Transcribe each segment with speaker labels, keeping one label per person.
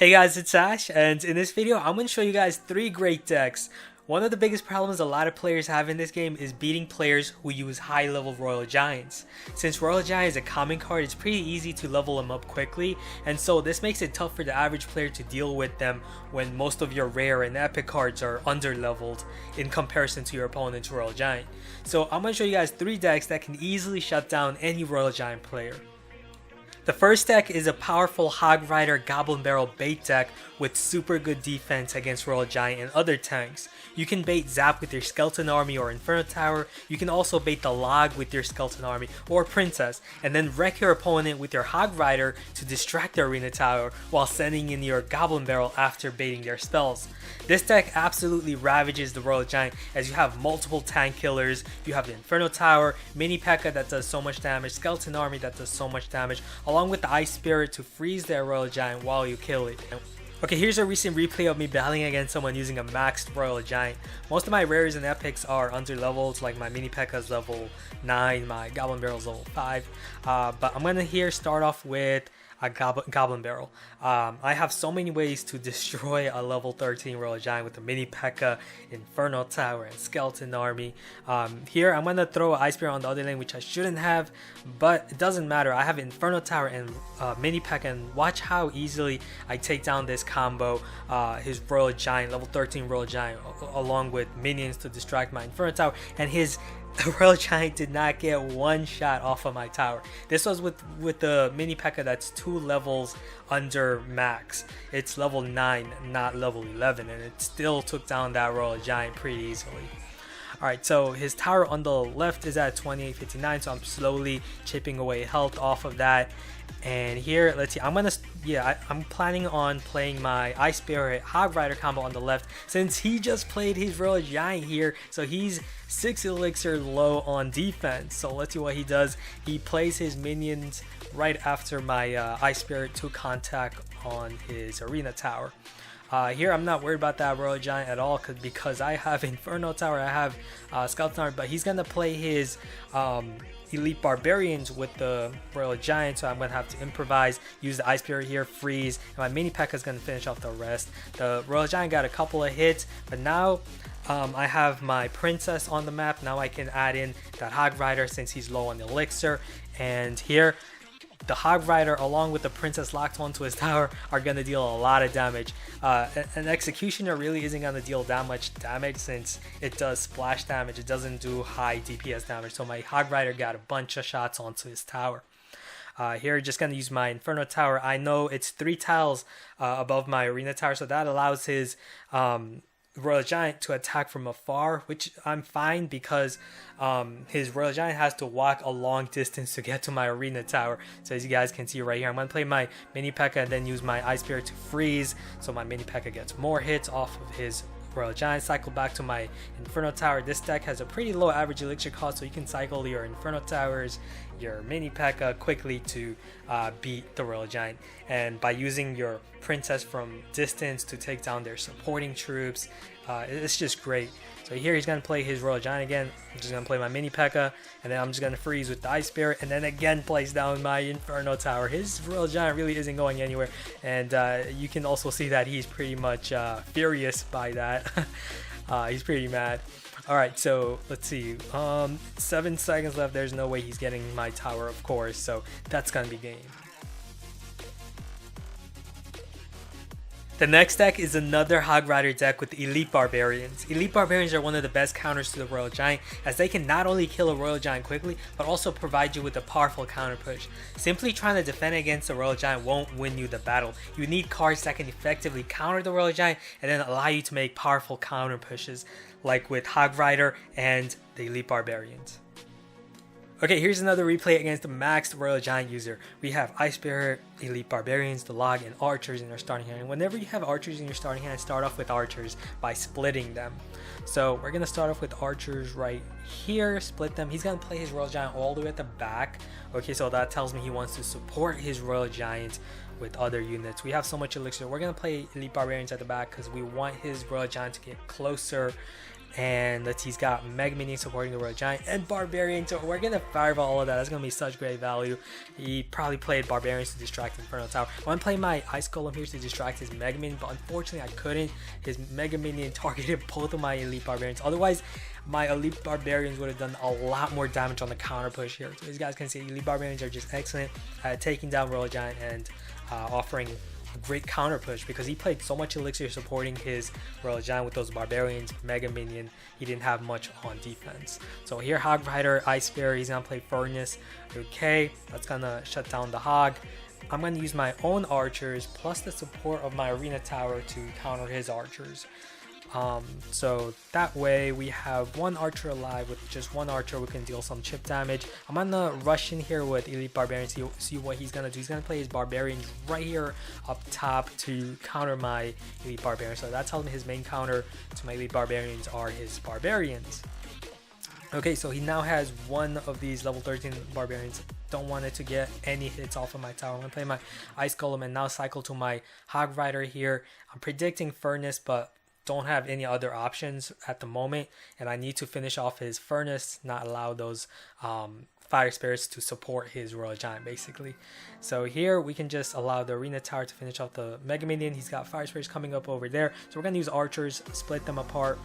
Speaker 1: Hey guys, it's Ash, and in this video I'm going to show you guys 3 great decks. One of the biggest problems a lot of players have in this game is beating players who use high level Royal Giants. Since Royal Giant is a common card, it's pretty easy to level them up quickly, and so this makes it tough for the average player to deal with them when most of your rare and epic cards are under leveled in comparison to your opponent's Royal Giant. So I'm going to show you guys 3 decks that can easily shut down any Royal Giant player. The first deck is a powerful Hog Rider Goblin Barrel bait deck with super good defense against Royal Giant and other tanks. You can bait Zap with your Skeleton Army or Inferno Tower. You can also bait the Log with your Skeleton Army or Princess, and then wreck your opponent with your Hog Rider to distract the Arena Tower while sending in your Goblin Barrel after baiting their spells. This deck absolutely ravages the Royal Giant as you have multiple tank killers. You have the Inferno Tower, Mini P.E.K.K.A that does so much damage, Skeleton Army that does so much damage, along with the Ice Spirit to freeze their Royal Giant while you kill it. Okay, here's a recent replay of me battling against someone using a maxed Royal Giant. Most of my rares and epics are under levels, like my Mini P.E.K.K.A is level 9, my Goblin Barrel is level 5. But I'm gonna here start off with a Goblin Barrel. I have so many ways to destroy a level 13 Royal Giant with the Mini P.E.K.K.A, Inferno Tower, and Skeleton Army. Here I'm gonna throw Ice Spirit on the other lane, which I shouldn't have, but it doesn't matter. I have Inferno Tower and Mini P.E.K.K.A, and watch how easily I take down this combo. His Royal Giant, level 13 Royal Giant, along with minions to distract my Inferno Tower, and his Royal Giant did not get one shot off of my tower. This was with the Mini P.E.K.K.A that's 2 levels under max. It's level 9, not level 11, and it still took down that Royal Giant pretty easily. Alright, so his tower on the left is at 2859, so I'm slowly chipping away health off of that. And here, let's see, I'm planning on playing my Ice Spirit Hog Rider combo on the left, since he just played his Royal Giant here, so he's 6 elixir low on defense. So let's see what he does. He plays his minions right after my Ice Spirit to contact on his Arena Tower. Here I'm not worried about that Royal Giant at all because I have Inferno Tower, I have Skeleton Army, but he's gonna play his Elite Barbarians with the Royal Giant, so I'm gonna have to improvise, use the Ice Spirit here, freeze, and my Mini P.E.K.K.A is gonna finish off the rest. The Royal Giant got a couple of hits, but now I have my Princess on the map. Now I can add in that Hog Rider since he's low on elixir, and here the Hog Rider along with the Princess locked onto his tower are going to deal a lot of damage. An Executioner really isn't going to deal that much damage since it does splash damage. It doesn't do high DPS damage, so my Hog Rider got a bunch of shots onto his tower. Here just going to use my Inferno Tower. I know it's 3 tiles above my Arena Tower, so that allows his Royal Giant to attack from afar, which I'm fine because his Royal Giant has to walk a long distance to get to my Arena Tower. So as you guys can see right here, I'm going to play my Mini P.E.K.K.A and then use my Ice Spirit to freeze, so my Mini P.E.K.K.A gets more hits off of his Royal Giant. Cycle back to my Inferno Tower. This deck has a pretty low average elixir cost, so you can cycle your Inferno Towers, your Mini P.E.K.K.A quickly to beat the Royal Giant. And by using your Princess from distance to take down their supporting troops, it's just great. So here he's going to play his Royal Giant again. I'm just going to play my Mini P.E.K.K.A, and then I'm just going to freeze with the Ice Spirit, and then again place down my Inferno Tower. His Royal Giant really isn't going anywhere, and you can also see that he's pretty much furious by that. He's pretty mad. Alright, so let's see. 7 seconds left. There's no way he's getting my tower, of course, so that's going to be game. The next deck is another Hog Rider deck with Elite Barbarians. Elite Barbarians are one of the best counters to the Royal Giant, as they can not only kill a Royal Giant quickly, but also provide you with a powerful counter push. Simply trying to defend against the Royal Giant won't win you the battle. You need cards that can effectively counter the Royal Giant and then allow you to make powerful counter pushes, like with Hog Rider and the Elite Barbarians. Okay, here's another replay against the maxed Royal Giant user. We have Ice Spirit, Elite Barbarians, the Log, and Archers in our starting hand. And whenever you have Archers in your starting hand, start off with Archers by splitting them. So we're going to start off with Archers right here, split them. He's going to play his Royal Giant all the way at the back. Okay, so that tells me he wants to support his Royal Giant with other units. We have so much elixir. We're going to play Elite Barbarians at the back because we want his Royal Giant to get closer And let's see, he's got Mega Minion supporting the Royal Giant and Barbarian, so we're gonna fireball all of that. That's gonna be such great value. He probably played Barbarians to distract Inferno Tower. I'm playing my Ice Golem here to distract his Mega Minion, but unfortunately I couldn't. His Mega Minion targeted both of my Elite Barbarians. Otherwise, my Elite Barbarians would have done a lot more damage on the counter push here. So as you guys can see, Elite Barbarians are just excellent at taking down Royal Giant and offering a great counter push, because he played so much elixir supporting his Royal Giant with those Barbarians, Mega Minion. He didn't have much on defense. So here, Hog Rider, Ice Bear, he's gonna play Furnace. Okay, that's gonna shut down the Hog. I'm gonna use my own archers plus the support of my Arena Tower to counter his archers. So that way we have one archer alive. With just one archer we can deal some chip damage. I'm gonna rush in here with Elite Barbarians, see what he's gonna do. He's gonna play his Barbarians right here up top to counter my Elite Barbarians. So that's telling me his main counter to my Elite Barbarians are his Barbarians. Okay, so he now has one of these level 13 Barbarians. Don't want it to get any hits off of my tower. I'm gonna play my Ice Golem and now cycle to my Hog Rider here. I'm predicting Furnace, but don't have any other options at the moment, and I need to finish off his Furnace, not allow those Fire Spirits to support his Royal Giant basically. So here we can just allow the Arena Tower to finish off the Mega Minion. He's got Fire Spirits coming up over there, so we're gonna use archers, split them apart,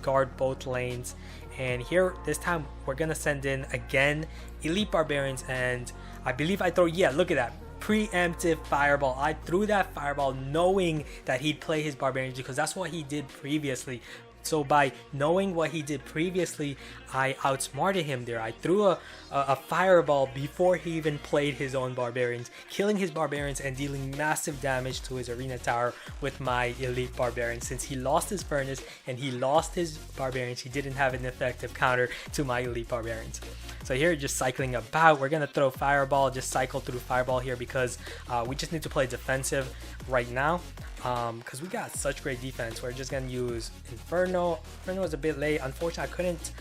Speaker 1: guard both lanes, and here this time we're gonna send in again Elite Barbarians, and I believe I throw, yeah, look at that, preemptive fireball. I threw that fireball knowing that he'd play his Barbarians, because that's what he did previously. So by knowing what he did previously, I outsmarted him there. I threw a fireball before he even played his own Barbarians, killing his Barbarians and dealing massive damage to his Arena Tower with my Elite Barbarians. Since he lost his Furnace and he lost his Barbarians, he didn't have an effective counter to my Elite Barbarians. So here, just cycling about, we're gonna throw Fireball, just cycle through Fireball here, because we just need to play defensive right now, because we got such great defense. We're just gonna use Inferno. Inferno was a bit late. Unfortunately, I couldn't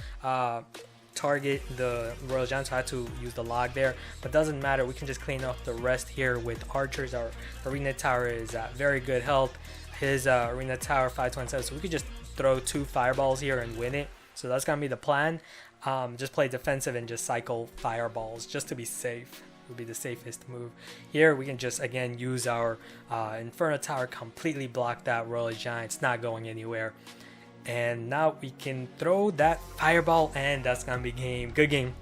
Speaker 1: target the Royal Giant, so I had to use the log there, but doesn't matter. We can just clean up the rest here with archers. Our Arena Tower is at very good health. His Arena Tower 527, so we could just throw 2 fireballs here and win it. So that's gonna be the plan. Just play defensive and just cycle fireballs just to be safe. Would be the safest move. Here we can just again use our Inferno Tower, completely block that Royal Giant. It's not going anywhere. And now we can throw that fireball, and that's gonna be game. Good game.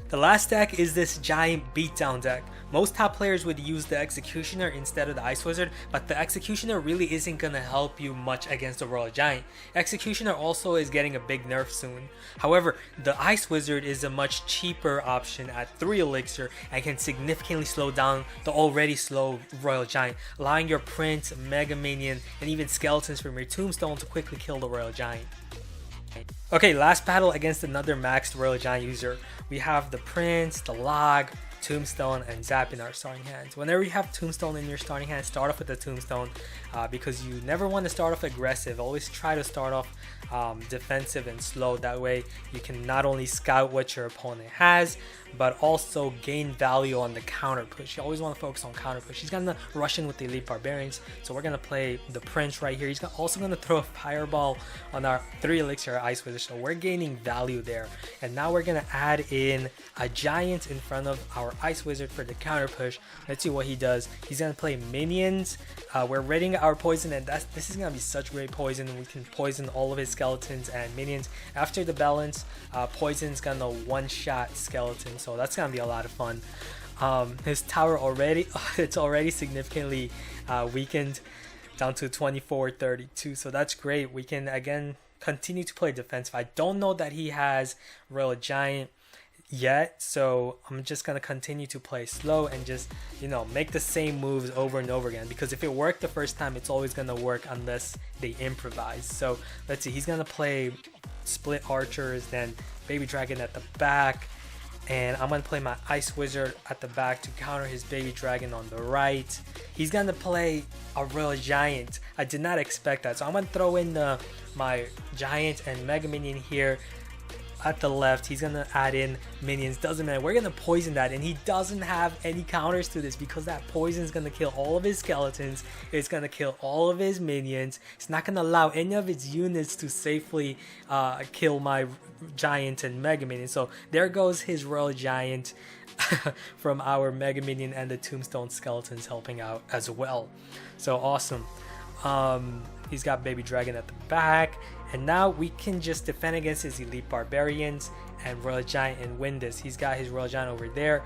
Speaker 1: The last deck is this giant beatdown deck. Most top players would use the Executioner instead of the Ice Wizard, but the Executioner really isn't going to help you much against the Royal Giant. Executioner also is getting a big nerf soon. However, the Ice Wizard is a much cheaper option at 3 elixir and can significantly slow down the already slow Royal Giant, allowing your Prince, Mega Minion, and even skeletons from your Tombstone to quickly kill the Royal Giant. Okay, last battle against another maxed Royal Giant user. We have the Prince, the Log, Tombstone, and Zap in our starting hands. Whenever you have Tombstone in your starting hand, start off with the Tombstone, because you never want to start off aggressive. Always try to start off defensive and slow. That way you can not only scout what your opponent has, but also gain value on the counter push. You always want to focus on counter push. He's gonna rush in with the Elite Barbarians, so we're gonna play the Prince right here. He's also gonna throw a fireball on our 3 elixir Ice Wizard, so we're gaining value there. And now we're gonna add in a Giant in front of our Ice Wizard for the counter push. Let's see what he does. He's gonna play minions. We're readying our poison, and this is gonna be such great poison. We can poison all of his skeletons and minions. After the balance, poison's gonna one-shot skeletons, so that's gonna be a lot of fun. His tower already, it's already significantly weakened down to 2432, so that's great. We can again continue to play defensive. I don't know that he has Royal Giant yet, so I'm just gonna continue to play slow and just, you know, make the same moves over and over again, because if it worked the first time, it's always gonna work unless they improvise. So let's see, he's gonna play split archers, then Baby Dragon at the back, and I'm gonna play my Ice Wizard at the back to counter his Baby Dragon on the right. He's gonna play a Royal Giant. I did not expect that, so I'm gonna throw in my Giant and Mega Minion here. at the left. He's gonna add in minions, doesn't matter. We're gonna poison that, and he doesn't have any counters to this because that poison is gonna kill all of his skeletons. It's gonna kill all of his minions. It's not gonna allow any of its units to safely kill my giant and mega minion. So there goes his royal giant from our mega minion, and the tombstone skeletons helping out as well. So awesome. He's got baby dragon at the back, and now we can just defend against his elite barbarians and royal giant and win this. He's got his royal giant over there,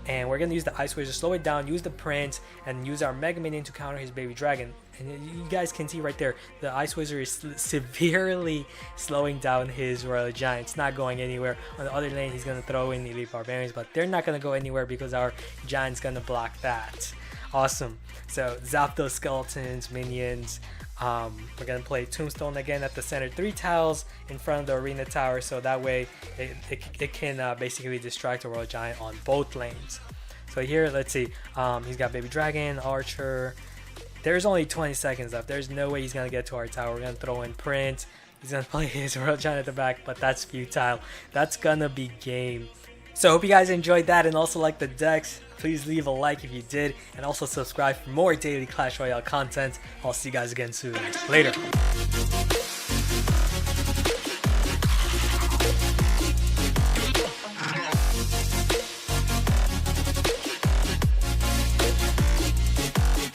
Speaker 1: and we're gonna use the ice wizard, slow it down, use the prince, and use our mega minion to counter his baby dragon. And you guys can see right there, the ice wizard is severely slowing down his royal giant. It's not going anywhere. On the other lane, he's gonna throw in the elite barbarians, but they're not gonna go anywhere because our giant's gonna block that. Awesome. So zap those skeletons, minions. We're gonna play tombstone again at the center, 3 tiles in front of the arena tower, so that way it can basically distract the royal giant on both lanes. So here, let's see, he's got baby dragon, archer. There's only 20 seconds left. There's no way he's gonna get to our tower. We're gonna throw in prince. He's gonna play his royal giant at the back, but that's futile. That's gonna be game. So I hope you guys enjoyed that and also like the decks. Please leave a like if you did, and also subscribe for more daily Clash Royale content. I'll see you guys again soon. Later.